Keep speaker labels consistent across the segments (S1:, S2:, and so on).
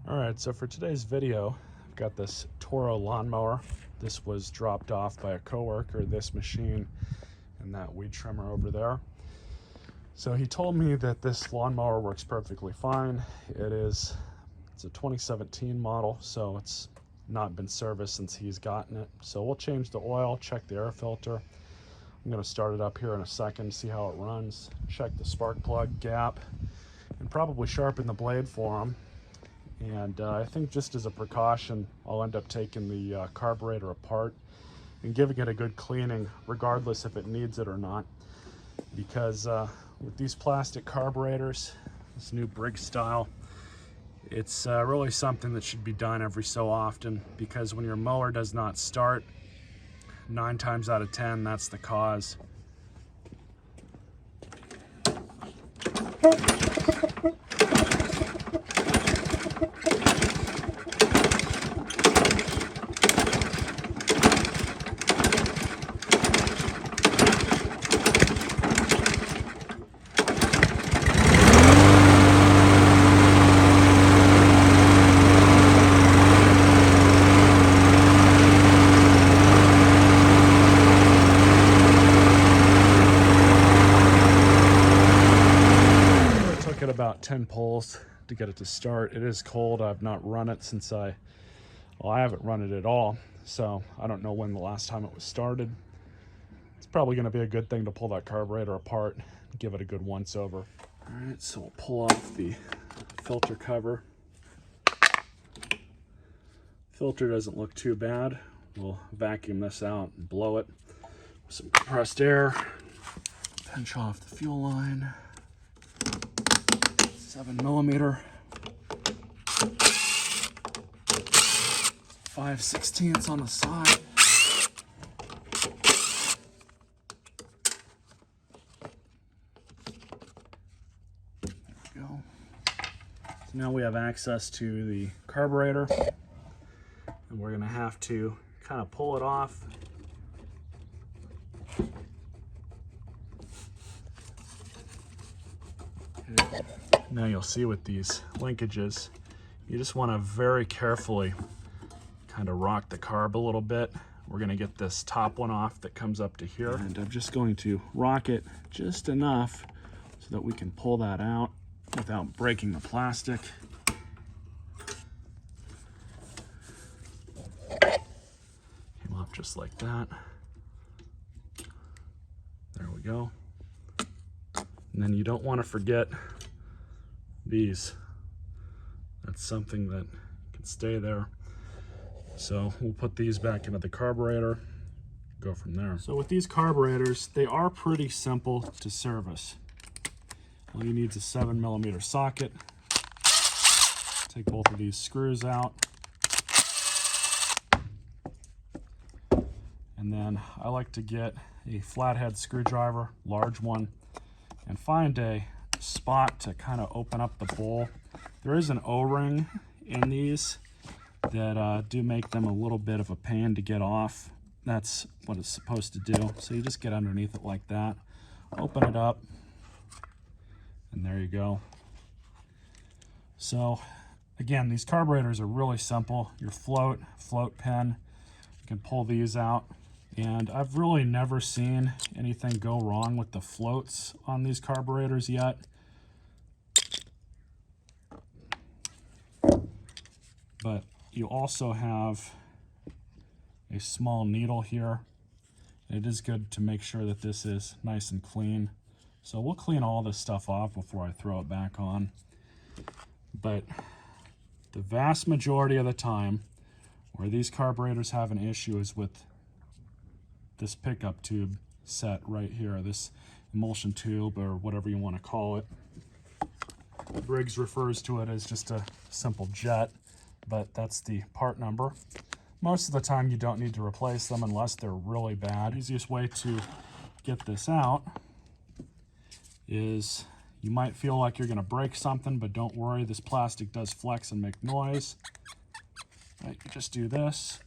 S1: Alright, so for today's video, I've got this Toro lawnmower. This was dropped off by a coworker, this machine and that weed trimmer over there. So he told me that this lawnmower works perfectly fine. It's a 2017 model, so it's not been serviced since he's gotten it. So we'll change the oil, check the air filter. I'm going to start it up here in a second, see how it runs, check the spark plug gap, and probably sharpen the blade for him. And I think just as a precaution, I'll end up taking the carburetor apart and giving it a good cleaning, regardless if it needs it or not. Because with these plastic carburetors, this new Briggs style, it's really something that should be done every so often, because when your mower does not start, 9 times out of 10, that's the cause. About 10 pulls to get it to start. It is cold. I've not run it since I haven't run it at all, so I don't know when the last time it was started. It's probably going to be a good thing to pull that carburetor apart, give it a good once over. All right, so we'll pull off the filter cover. Filter doesn't look too bad. We'll vacuum this out and blow it with some compressed air. Pinch off the fuel line. 7mm, 5/16 on the side. There we go. So now we have access to the carburetor, and we're gonna have to kind of pull it off. Now you'll see with these linkages, you just want to very carefully kind of rock the carb a little bit. We're going to get this top one off that comes up to here, and I'm just going to rock it just enough so that we can pull that out without breaking the plastic. Came off just like that. There we go. And then you don't want to forget these. That's something that can stay there. So we'll put these back into the carburetor, go from there. So with these carburetors, they are pretty simple to service. All you need is a 7mm socket. Take both of these screws out. And then I like to get a flathead screwdriver, large one, and find a spot to kind of open up the bowl. There is an O-ring in these that do make them a little bit of a pain to get off. That's what it's supposed to do. So you just get underneath it like that, open it up, and there you go. So again, these carburetors are really simple. Your float pin, you can pull these out. And I've really never seen anything go wrong with the floats on these carburetors yet. But you also have a small needle here. It is good to make sure that this is nice and clean. So we'll clean all this stuff off before I throw it back on. But the vast majority of the time where these carburetors have an issue is with this pickup tube set right here, this emulsion tube or whatever you want to call it. Briggs refers to it as just a simple jet, but that's the part number. Most of the time you don't need to replace them unless they're really bad. The easiest way to get this out is, you might feel like you're going to break something, but don't worry, this plastic does flex and make noise. Right, you just do this.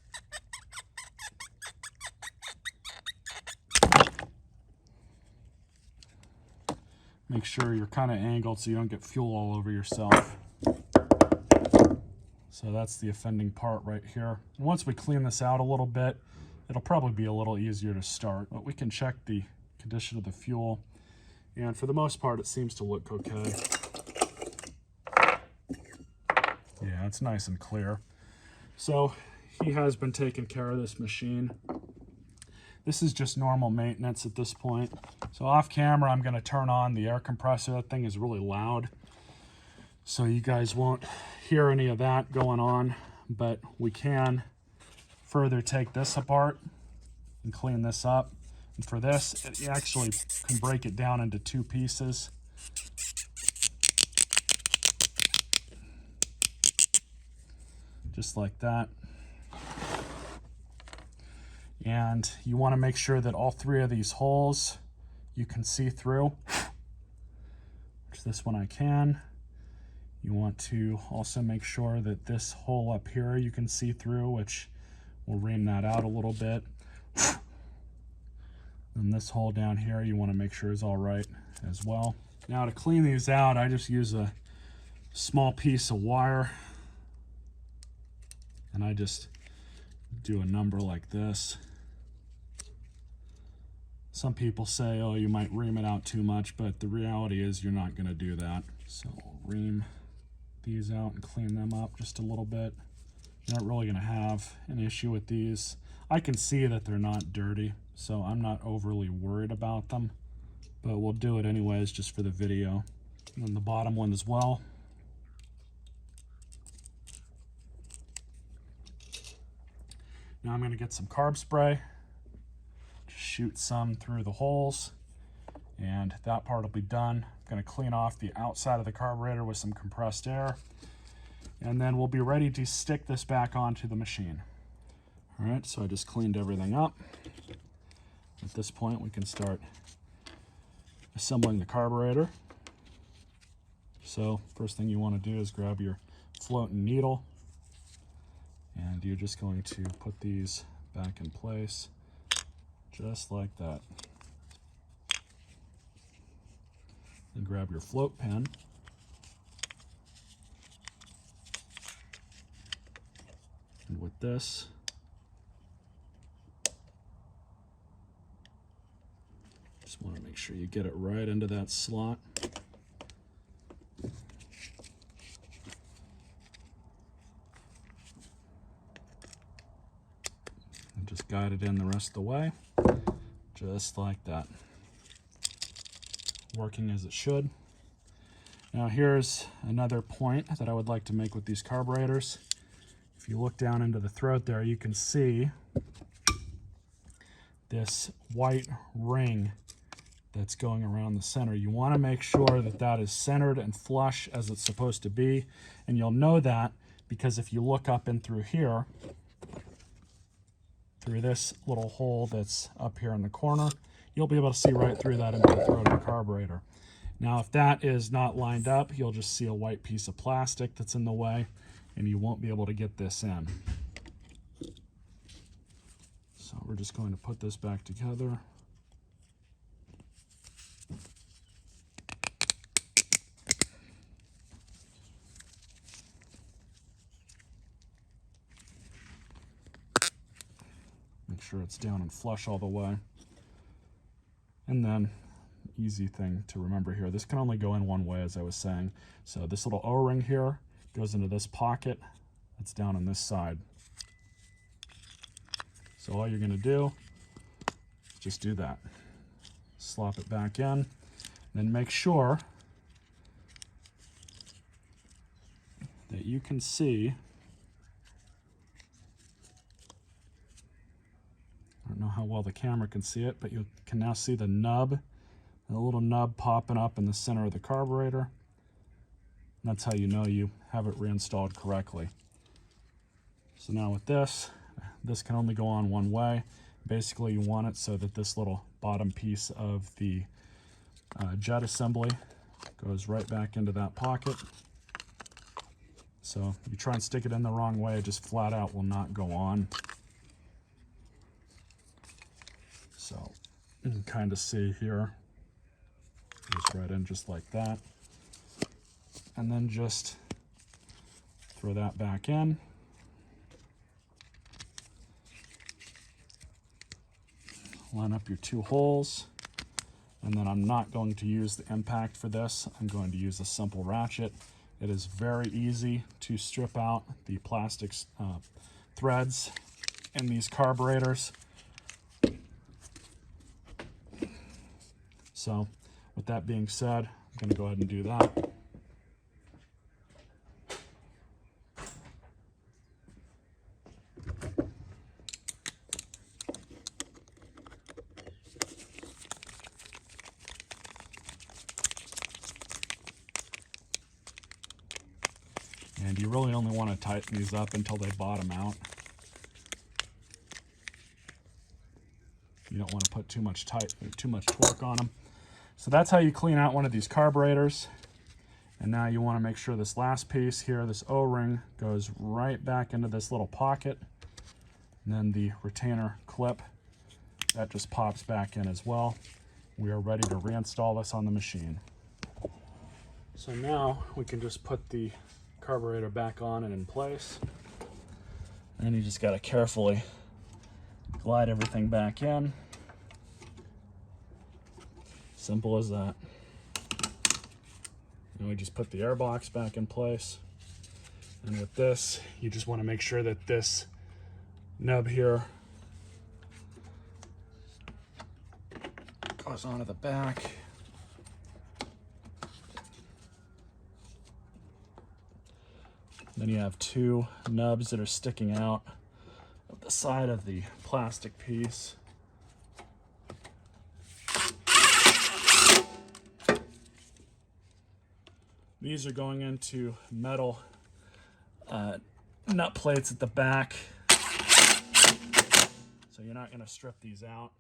S1: Make sure you're kind of angled so you don't get fuel all over yourself. So that's the offending part right here. And once we clean this out a little bit, it'll probably be a little easier to start, but we can check the condition of the fuel. And for the most part, it seems to look okay. Yeah, it's nice and clear. So he has been taking care of this machine. This is just normal maintenance at this point. So off camera, I'm gonna turn on the air compressor. That thing is really loud, so you guys won't hear any of that going on, but we can further take this apart and clean this up. And for this, it actually can break it down into two pieces. Just like that. And you want to make sure that all three of these holes you can see through, which this one I can. You want to also make sure that this hole up here you can see through, which we'll ream that out a little bit. And this hole down here you want to make sure is all right as well. Now to clean these out, I just use a small piece of wire, and I just do a number like this. Some people say, oh, you might ream it out too much, but the reality is you're not going to do that. So we'll ream these out and clean them up just a little bit. You're not really going to have an issue with these. I can see that they're not dirty, so I'm not overly worried about them, but we'll do it anyways just for the video. And then the bottom one as well. Now I'm going to get some carb spray, just shoot some through the holes, and that part will be done. I'm going to clean off the outside of the carburetor with some compressed air, and then we'll be ready to stick this back onto the machine. All right, so I just cleaned everything up. At this point, we can start assembling the carburetor. So first thing you want to do is grab your floating needle, and you're just going to put these back in place, just like that. And grab your float pin. And with this, just want to make sure you get it right into that slot. Just guide it in the rest of the way, just like that. Working as it should. Now here's another point that I would like to make with these carburetors. If you look down into the throat there, you can see this white ring that's going around the center. You want to make sure that that is centered and flush as it's supposed to be, and you'll know that because if you look up in through here, through this little hole that's up here in the corner, you'll be able to see right through that into the throat of the carburetor. Now if that is not lined up, you'll just see a white piece of plastic that's in the way, and you won't be able to get this in. So we're just going to put this back together. Make sure it's down and flush all the way. And then, easy thing to remember here, this can only go in one way, as I was saying. So this little O-ring here goes into this pocket that's down on this side. So all you're going to do is just do that. Slop it back in, then make sure that you can see, I don't know how well the camera can see it, but you can now see the nub, the little nub popping up in the center of the carburetor. And that's how you know you have it reinstalled correctly. So now with this can only go on one way. Basically you want it so that this little bottom piece of the jet assembly goes right back into that pocket. So you try and stick it in the wrong way, it just flat out will not go on. So you can kind of see here, goes right in just like that. And then just Throw that back in. Line up your 2 holes. And then I'm not going to use the impact for this. I'm going to use a simple ratchet. It is very easy to strip out the plastic threads in these carburetors. So with that being said, I'm going to go ahead and do that. And you really only want to tighten these up until they bottom out. You don't want to put too much torque on them. So that's how you clean out one of these carburetors. And now you want to make sure this last piece here, this O-ring, goes right back into this little pocket. And then the retainer clip, that just pops back in as well. We are ready to reinstall this on the machine. So now we can just put the carburetor back on and in place. And you just got to carefully glide everything back in. Simple as that. And we just put the airbox back in place. And with this, you just want to make sure that this nub here goes onto the back. Then you have 2 nubs that are sticking out of the side of the plastic piece. These are going into metal nut plates at the back. So you're not going to strip these out.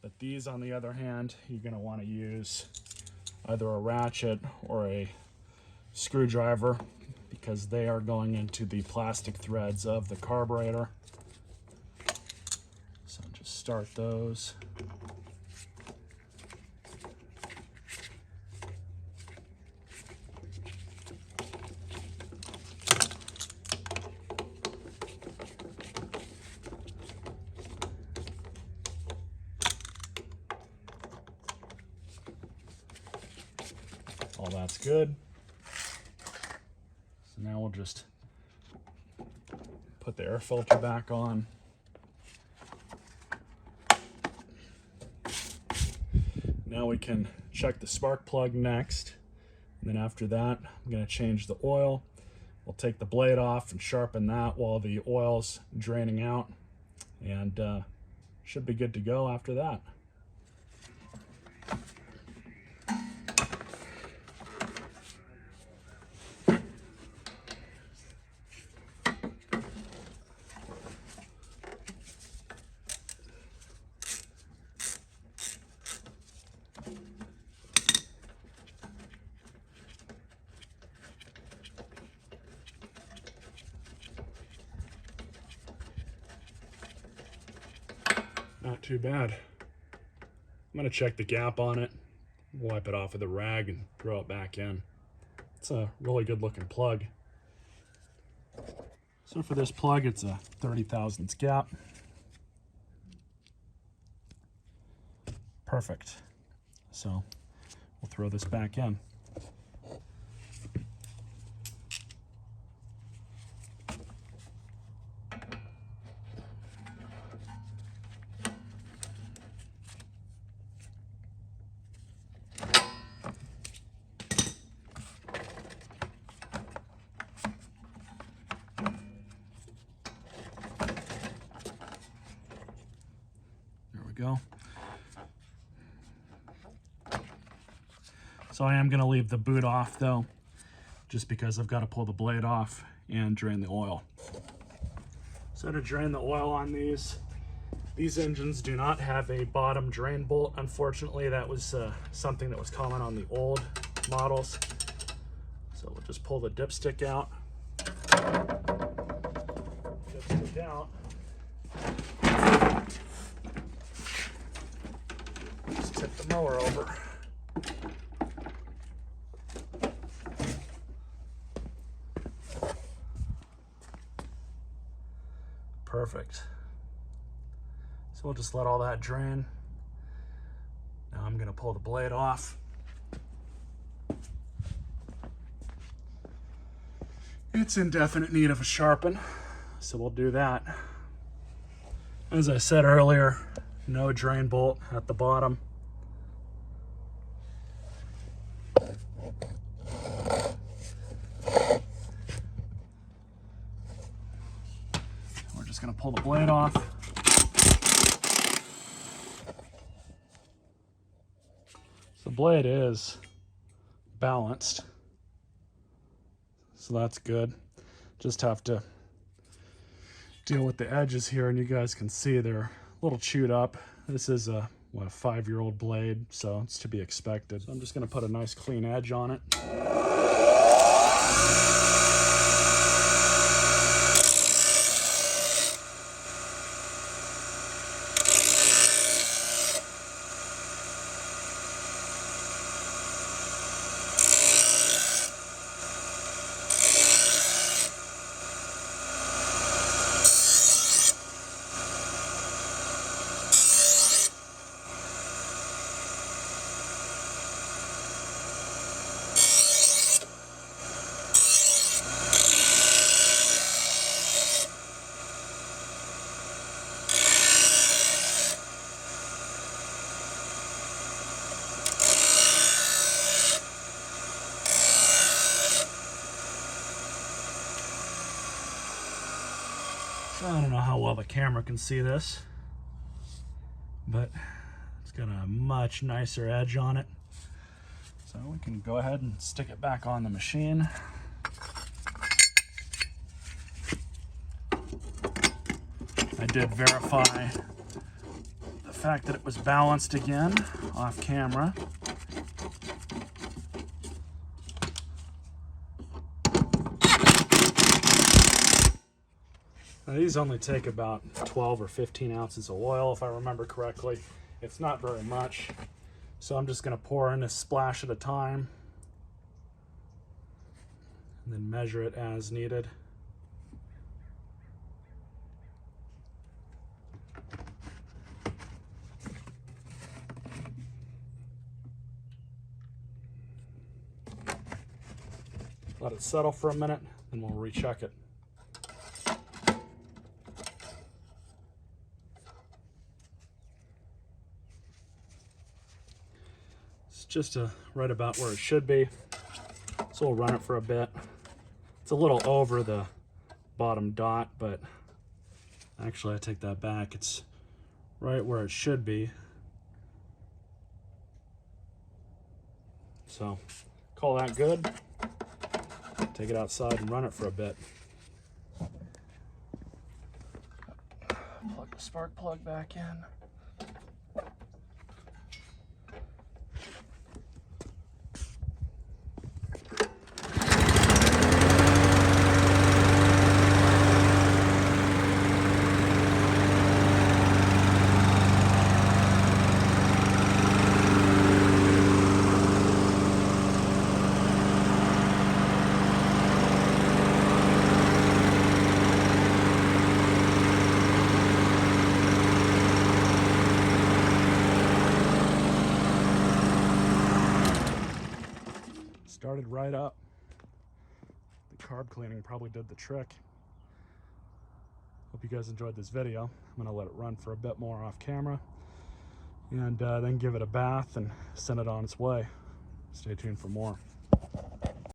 S1: But these, on the other hand, you're going to want to use either a ratchet or a screwdriver, because they are going into the plastic threads of the carburetor. So just start those. All that's good. So now we'll just put the air filter back on. Now we can check the spark plug next. And then after that, I'm going to change the oil. We'll take the blade off and sharpen that while the oil's draining out. And should be good to go after that. Not too bad. I'm going to check the gap on it, wipe it off with a rag, and throw it back in. It's a really good looking plug. So for this plug, it's a 30 thousandths gap. Perfect. So we'll throw this back in. Go. So I am going to leave the boot off though, just because I've got to pull the blade off and drain the oil. So to drain the oil on these engines do not have a bottom drain bolt. Unfortunately, that was something that was common on the old models. So we'll just pull the dipstick out. Dipstick out. Tip the mower over. perfect. So we'll just let all that drain. Now I'm gonna pull the blade off. It's in definite need of a sharpen, so we'll do that. As I said earlier, no drain bolt at the bottom. We're just gonna pull the blade off. The blade is balanced, so that's good. Just have to deal with the edges here, and you guys can see they're a little chewed up. This is a 5-year-old blade, so it's to be expected. So I'm just gonna put a nice clean edge on it. I don't know how well the camera can see this, but it's got a much nicer edge on it. So we can go ahead and stick it back on the machine. I did verify the fact that it was balanced again off camera. Now, these only take about 12 or 15 ounces of oil, if I remember correctly. It's not very much, so I'm just going to pour in a splash at a time and then measure it as needed. Let it settle for a minute, and we'll recheck it. Just right about where it should be. So we'll run it for a bit. It's a little over the bottom dot, but actually I take that back. It's right where it should be. So call that good. Take it outside and run it for a bit. Plug the spark plug back in. Started right up. The carb cleaning probably did the trick. Hope you guys enjoyed this video. I'm gonna let it run for a bit more off camera and then give it a bath and send it on its way. Stay tuned for more.